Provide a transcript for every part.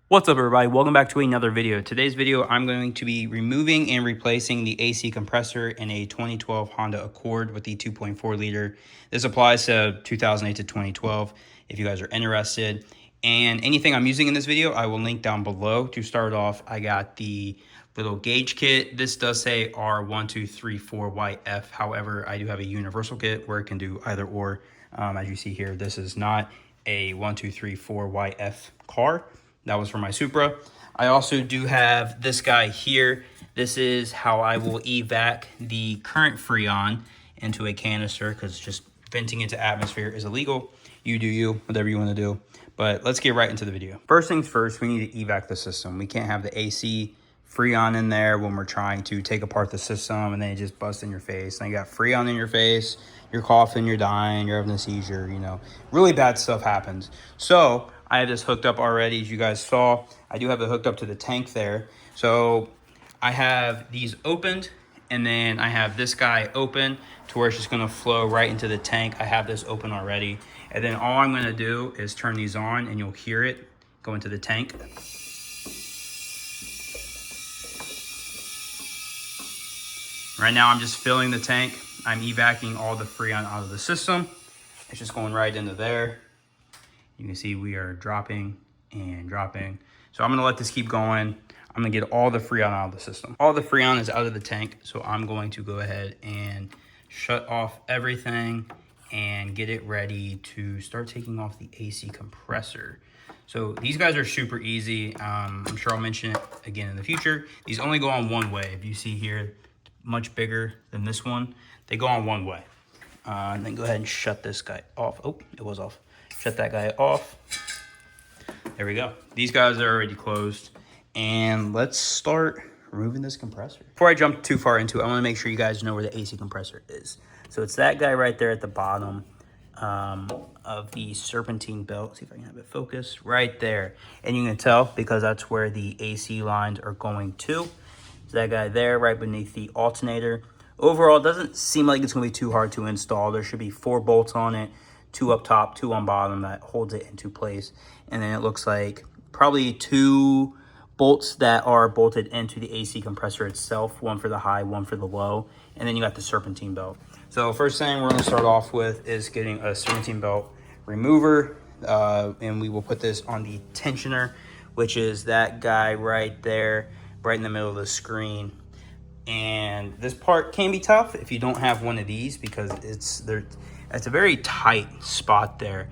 What's up, everybody? Welcome back to another video. Today's video, I'm going to be removing and replacing the AC compressor in a 2012 Honda Accord with the 2.4 liter. This applies to 2008 to 2012 if you guys are interested. And anything I'm using in this video, I will link down below. To start off, I got the little gauge kit. This does say R1234YF. However, I do have a universal kit where it can do either or. As you see here, this is not a 1234YF car. That was for my Supra. I also do have this guy here. This is how I will evac the current Freon into a canister, because just venting into atmosphere is illegal. You do you, whatever you want to do. But let's get right into the video. First things first, we need to evac the system. We can't have the AC Freon in there when we're trying to take apart the system and then it just busts in your face. And you got Freon in your face, you're coughing, you're dying, you're having a seizure, you know. Really bad stuff happens. So I have this hooked up already, as you guys saw. I do have it hooked up to the tank there. So I have these opened, and then I have this guy open to where it's just gonna flow right into the tank. I have this open already. And then all I'm gonna do is turn these on and you'll hear it go into the tank. Right now I'm just filling the tank. I'm evacuating all the Freon out of the system. It's just going right into there. You can see we are dropping and dropping. So I'm gonna let this keep going. I'm gonna get all the Freon out of the system. All the Freon is out of the tank, so I'm going to go ahead and shut off everything and get it ready to start taking off the AC compressor. So these guys are super easy. I'm sure I'll mention it again in the future. These only go on one way. If you see here, much bigger than this one. They go on one way. And then go ahead and shut this guy off. Oh, it was off. Shut that guy off. There we go. These guys are already closed. And let's start removing this compressor. Before I jump too far into it, I want to make sure you guys know where the AC compressor is. So it's that guy right there at the bottom of the serpentine belt. See if I can have it focus right there. And you can tell because that's where the AC lines are going to. It's that guy there right beneath the alternator. Overall, it doesn't seem like it's going to be too hard to install. There should be 4 bolts on it. 2 up top, 2 on bottom that holds it into place. And then it looks like probably 2 bolts that are bolted into the AC compressor itself. 1 for the high, 1 for the low. And then you got the serpentine belt. So first thing we're going to start off with is getting a serpentine belt remover. And we will put this on the tensioner, which is that guy right there, right in the middle of the screen. And this part can be tough if you don't have one of these, because it's a very tight spot there.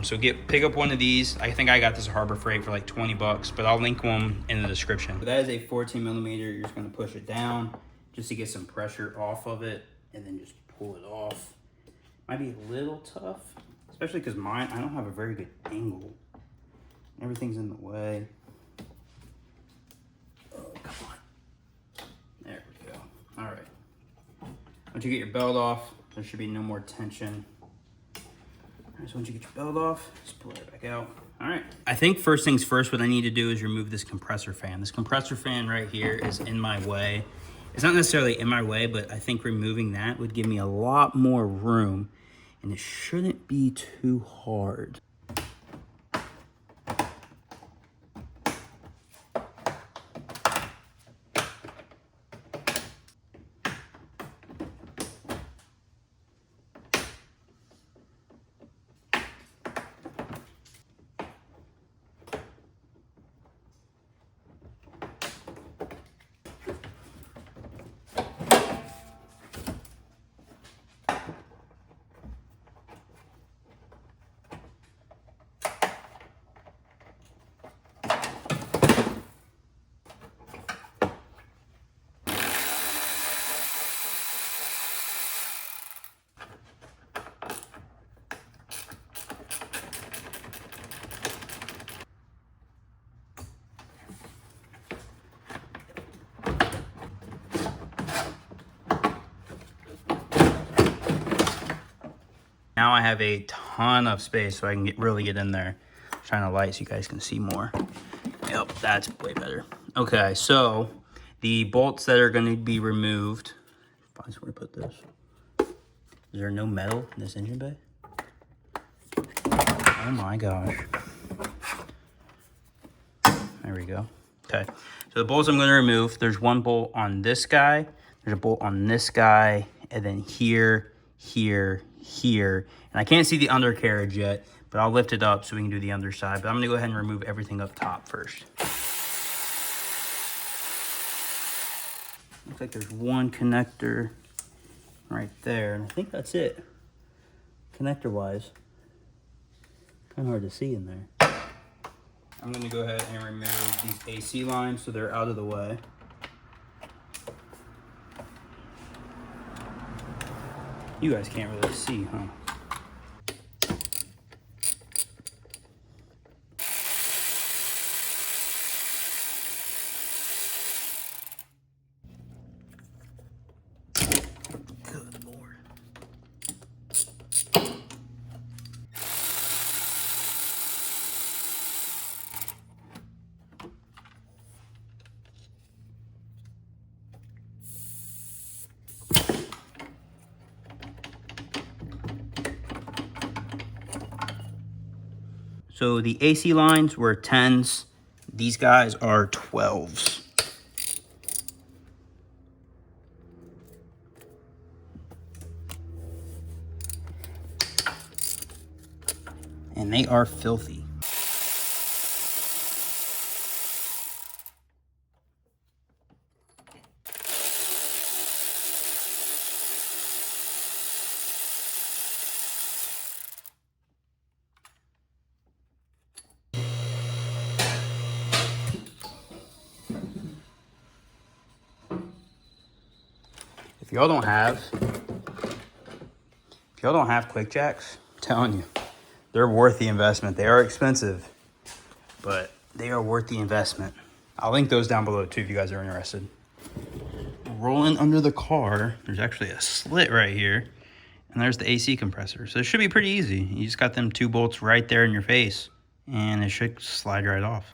So pick up one of these. I think I got this at Harbor Freight for like 20 bucks, but I'll link one in the description. So that is a 14 millimeter. You're just gonna push it down just to get some pressure off of it and then just pull it off. Might be a little tough, especially because I don't have a very good angle. Everything's in the way. Oh, come on. There we go. All right. Once you get your belt off, there should be no more tension. All right, so once you get your belt off, just pull it back out. All right. I think first things first, what I need to do is remove this compressor fan. This compressor fan right here is in my way. It's not necessarily in my way, but I think removing that would give me a lot more room, and it shouldn't be too hard. Now I have a ton of space so I can really get in there. Shine a light so you guys can see more. Yep, that's way better. Okay, so the bolts that are going to be removed. Find somewhere to put this. Is there no metal in this engine bay? Oh my gosh. There we go. Okay, so the bolts I'm going to remove, there's one bolt on this guy, there's a bolt on this guy, and then here, here, here. And I can't see the undercarriage yet, but I'll lift it up so we can do the underside. But I'm going to go ahead and remove everything up top first. Looks like there's one connector right there, and I think that's it, connector-wise. Kind of hard to see in there. I'm going to go ahead and remove these AC lines so they're out of the way. You guys can't really see, huh? Good Lord. So the AC lines were 10s. These guys are 12s. And they are filthy. If y'all don't have quick jacks, I'm telling you, they're worth the investment. They are expensive, but they are worth the investment. I'll link those down below too if you guys are interested. Rolling under the car, there's actually a slit right here, and there's the AC compressor. So it should be pretty easy. You just got them 2 bolts right there in your face, and it should slide right off.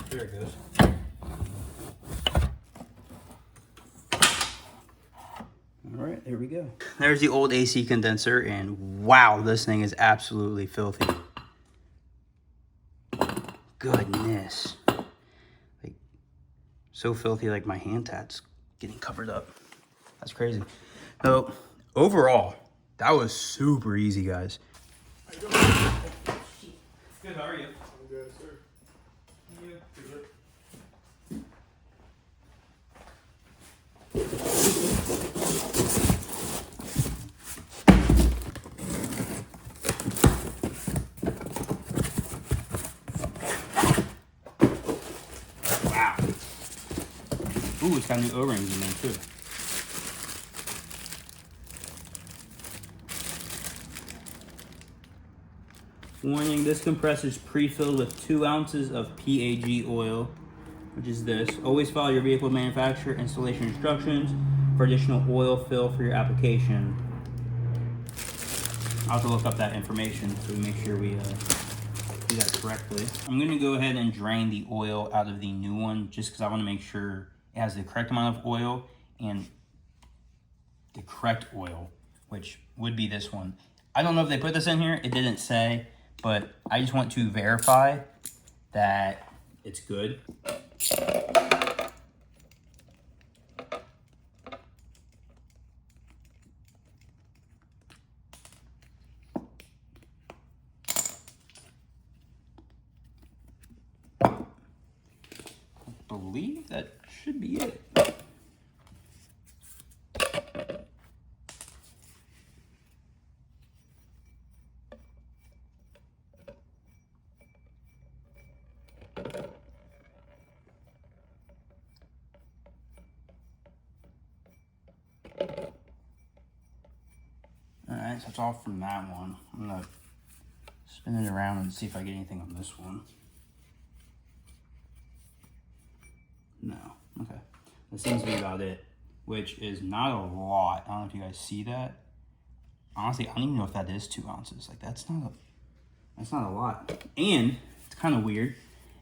There it goes. All right, there we go. There's the old AC condenser, and wow, this thing is absolutely filthy. Goodness. Like, so filthy, like my hand tat's getting covered up. That's crazy. So, overall, that was super easy, guys. Good, how are you? I'm good, sir. Wow. Ooh, it's got new O-rings in there too. Warning, this compressor is pre-filled with 2 ounces of PAG oil, which is this. Always follow your vehicle manufacturer installation instructions for additional oil fill for your application. I'll have to look up that information so we make sure we do that correctly. I'm gonna go ahead and drain the oil out of the new one just because I want to make sure it has the correct amount of oil and the correct oil, which would be this one. I don't know if they put this in here, it didn't say, but I just want to verify that it's good. I believe that should be it. Alright, so it's all from that one. I'm gonna spin it around and see if I get anything on this one. No. Okay. That seems to be about it, which is not a lot. I don't know if you guys see that. Honestly, I don't even know if that is 2 ounces. Like that's not a lot. And it's kind of weird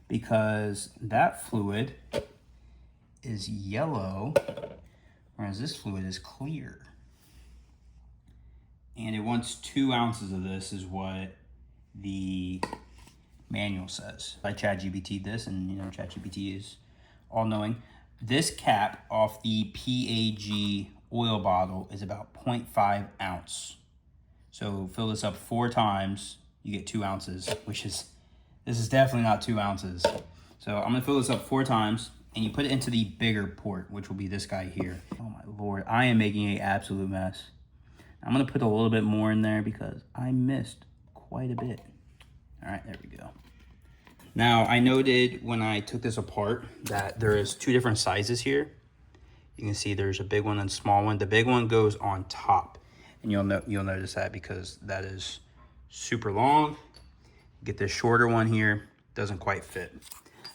because that fluid is yellow, whereas this fluid is clear. And it wants 2 ounces of this is what the manual says. I ChatGPT this, and you know ChatGPT is all-knowing. This cap off the PAG oil bottle is about 0.5 ounce. So fill this up 4 times, you get 2 ounces, this is definitely not 2 ounces. So I'm gonna fill this up 4 times, and you put it into the bigger port, which will be this guy here. Oh my Lord, I am making an absolute mess. I'm gonna put a little bit more in there because I missed quite a bit. All right, there we go. Now, I noted when I took this apart that there is 2 different sizes here. You can see there's a big one and a small one. The big one goes on top, and you'll notice that because that is super long. Get this shorter one here, doesn't quite fit.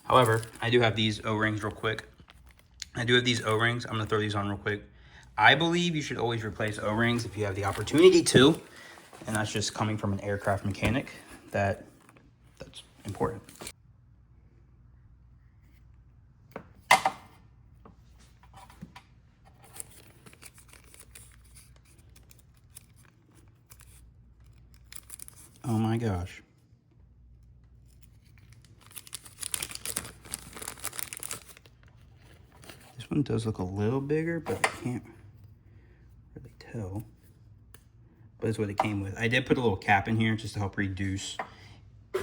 However, I do have these O-rings real quick. I'm gonna throw these on real quick. I believe you should always replace O-rings if you have the opportunity to, and that's just coming from an aircraft mechanic. That's important. Oh my gosh. This one does look a little bigger, but I can't really tell. But it's what it came with. I did put a little cap in here just to help reduce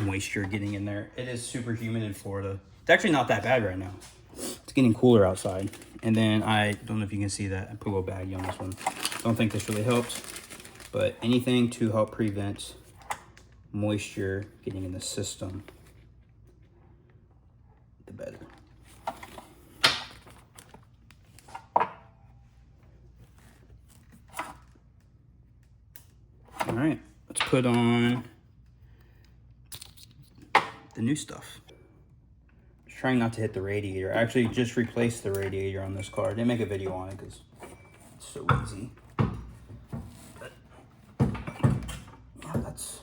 moisture getting in there. It is super humid in Florida. It's actually not that bad right now. It's getting cooler outside. And then I don't know if you can see that. I put a little baggie on this one. Don't think this really helped, but anything to help prevent moisture getting in the system, the better. All right, let's put on the new stuff. Just trying not to hit the radiator. I actually just replaced the radiator on this car. I didn't make a video on it because it's so easy. But yeah, that's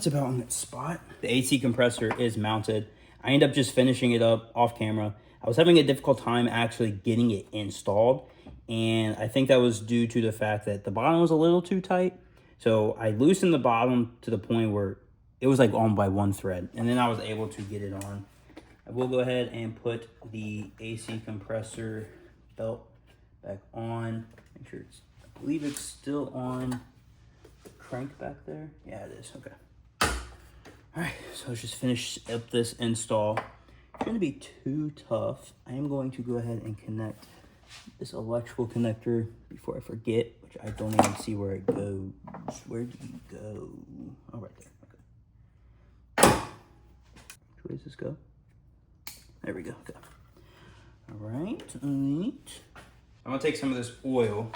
about on that spot. The AC compressor is mounted. I ended up just finishing it up off camera. I was having a difficult time actually getting it installed, and I think that was due to the fact that the bottom was a little too tight. So I loosened the bottom to the point where it was like on by 1 thread, and then I was able to get it on. I will go ahead and put the AC compressor belt back on. Make sure I believe it's still on the crank back there. Yeah, it is, okay. All right, so let's just finish up this install. It's gonna be too tough. I am going to go ahead and connect this electrical connector before I forget, which I don't even see where it goes. Where do you go? Oh, right there, okay. Where does this go? There we go, okay. All right, neat. I'm gonna take some of this oil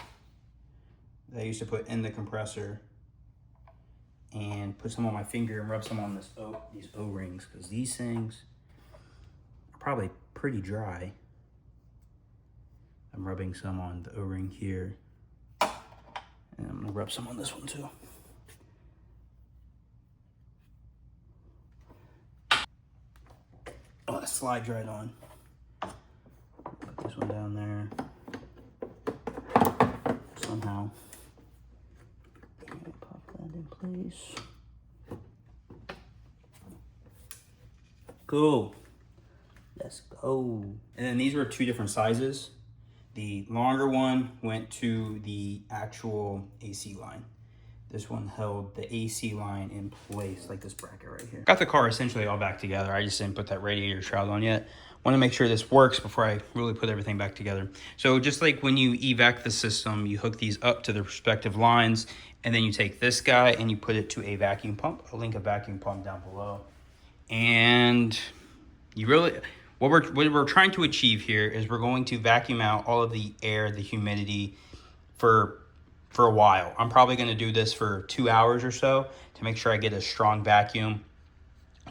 that I used to put in the compressor and put some on my finger and rub some on these O-rings, because these things are probably pretty dry. I'm rubbing some on the O-ring here, and I'm gonna rub some on this one too. Oh, it slides right on. Put this one down there somehow. Pop that in place. Cool. Let's go. And then these were 2 different sizes. The longer one went to the actual AC line. This one held the AC line in place, like this bracket right here. Got the car essentially all back together. I just didn't put that radiator shroud on yet. Want to make sure this works before I really put everything back together. So just like when you evac the system, you hook these up to the respective lines, and then you take this guy and you put it to a vacuum pump. I'll link a vacuum pump down below. And you really, what we're trying to achieve here is we're going to vacuum out all of the air, the humidity for a while. I'm probably going to do this for 2 hours or so to make sure I get a strong vacuum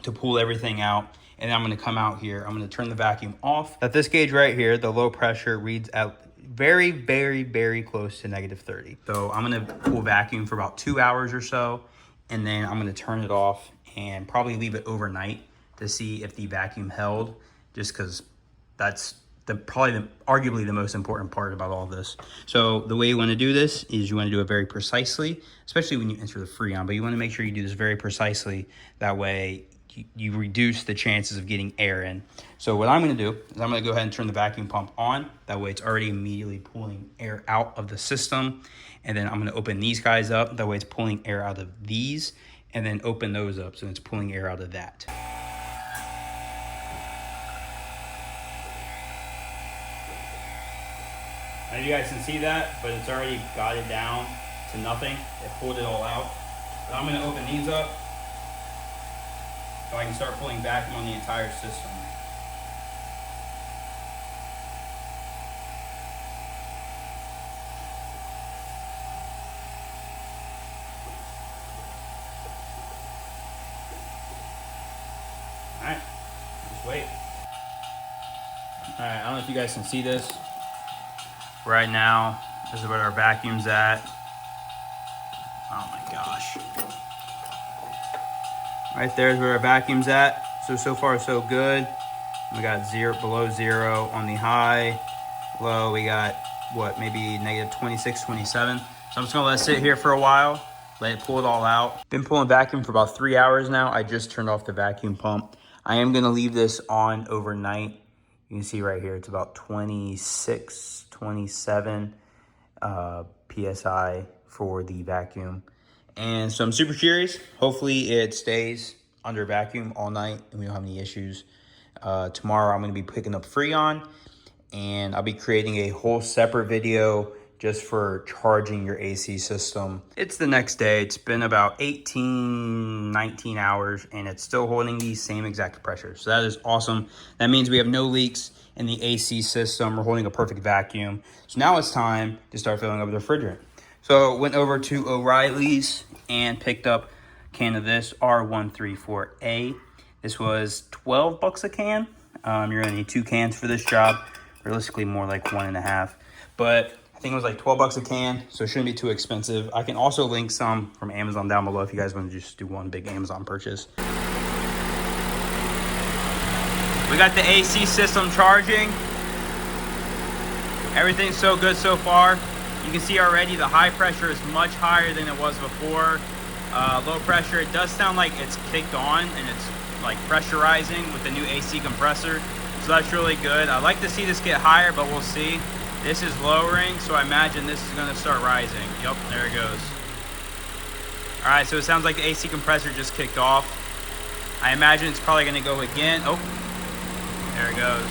to pull everything out. And then I'm going to come out here. I'm going to turn the vacuum off. At this gauge right here, the low pressure reads at very, very, very close to -30. So I'm gonna pull vacuum for about 2 hours or so, and then I'm gonna turn it off and probably leave it overnight to see if the vacuum held, just because that's arguably the most important part about all this. So the way you want to do this is you want to do it very precisely, especially when you enter the Freon, but you want to make sure you do this very precisely. That way you reduce the chances of getting air in. So what I'm going to do is I'm going to go ahead and turn the vacuum pump on. That way it's already immediately pulling air out of the system. And then I'm going to open these guys up. That way it's pulling air out of these, and then open those up so it's pulling air out of that. I know you guys can see that, but it's already got it down to nothing. It pulled it all out. But I'm gonna open these up so I can start pulling vacuum on the entire system. All right, just wait. All right, I don't know if you guys can see this. Right now, this is where our vacuum's at. Oh my gosh. Right there is where our vacuum's at. So far so good. We got below zero on the high. Low, we got what, maybe -26, 27. So I'm just gonna let it sit here for a while, let it pull it all out. Been pulling vacuum for about 3 hours now. I just turned off the vacuum pump. I am gonna leave this on overnight. You can see right here, it's about 26, 27 PSI for the vacuum. And so I'm super curious. Hopefully it stays under vacuum all night and we don't have any issues. Tomorrow I'm gonna be picking up Freon, and I'll be creating a whole separate video just for charging your AC system. It's the next day. It's been about 18, 19 hours, and it's still holding the same exact pressure. So that is awesome. That means we have no leaks in the AC system. We're holding a perfect vacuum. So now it's time to start filling up the refrigerant. So went over to O'Reilly's and picked up a can of this R134A. This was 12 bucks a can. You're gonna need 2 cans for this job. Realistically more like 1.5, but I think it was like 12 bucks a can, so it shouldn't be too expensive. I can also link some from Amazon down below if you guys want to just do one big Amazon purchase. We got the AC system charging. Everything's so good so far. You can see already the high pressure is much higher than it was before. Low pressure, it does sound like it's kicked on and it's like pressurizing with the new AC compressor. So that's really good. I'd like to see this get higher, but we'll see. This is lowering, so I imagine this is gonna start rising. Yep, there it goes. All right, so it sounds like the AC compressor just kicked off. I imagine it's probably gonna go again. Oh, there it goes.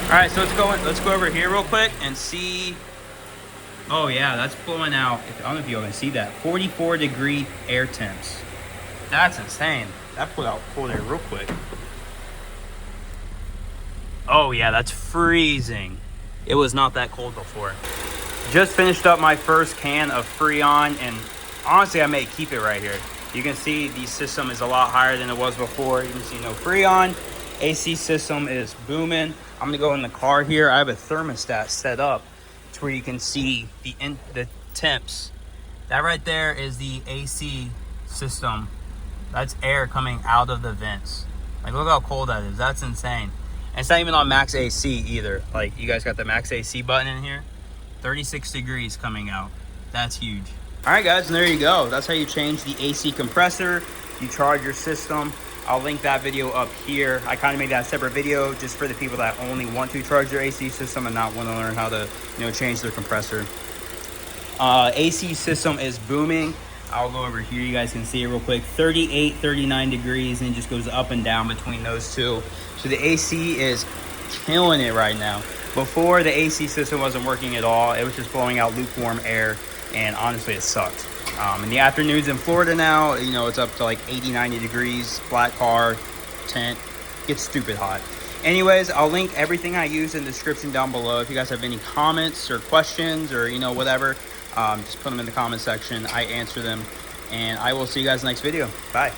All right, so let's go over here real quick and see. Oh yeah, that's blowing out, I don't know if you can see that, 44-degree air temps. That's insane. That pulled out cold air real quick. Oh yeah, that's freezing. It was not that cold before. Just finished up my first can of Freon, and honestly I may keep it right here. You can see the system is a lot higher than it was before. You can see no Freon. AC system is booming. I'm gonna go in the car here. I have a thermostat set up to where you can see the temps. That right there is the AC system. That's air coming out of the vents. Like, look how cold that is. That's insane. And it's not even on max AC either. Like, you guys got the max AC button in here. 36 degrees coming out. That's huge. All right, guys, and there you go. That's how you change the AC compressor. You charge your system. I'll link that video up here. I kind of made that separate video just for the people that only want to charge their AC system and not want to learn how to, change their compressor. AC system is booming. I'll go over here. You guys can see it real quick. 38, 39 degrees, and it just goes up and down between those two. So the AC is killing it right now. Before, the AC system wasn't working at all. It was just blowing out lukewarm air, and honestly, it sucked. In the afternoons in Florida now, it's up to like 80, 90 degrees, flat car, tent, gets stupid hot. Anyways, I'll link everything I use in the description down below. If you guys have any comments or questions or, whatever, just put them in the comment section. I answer them, and I will see you guys next video. Bye.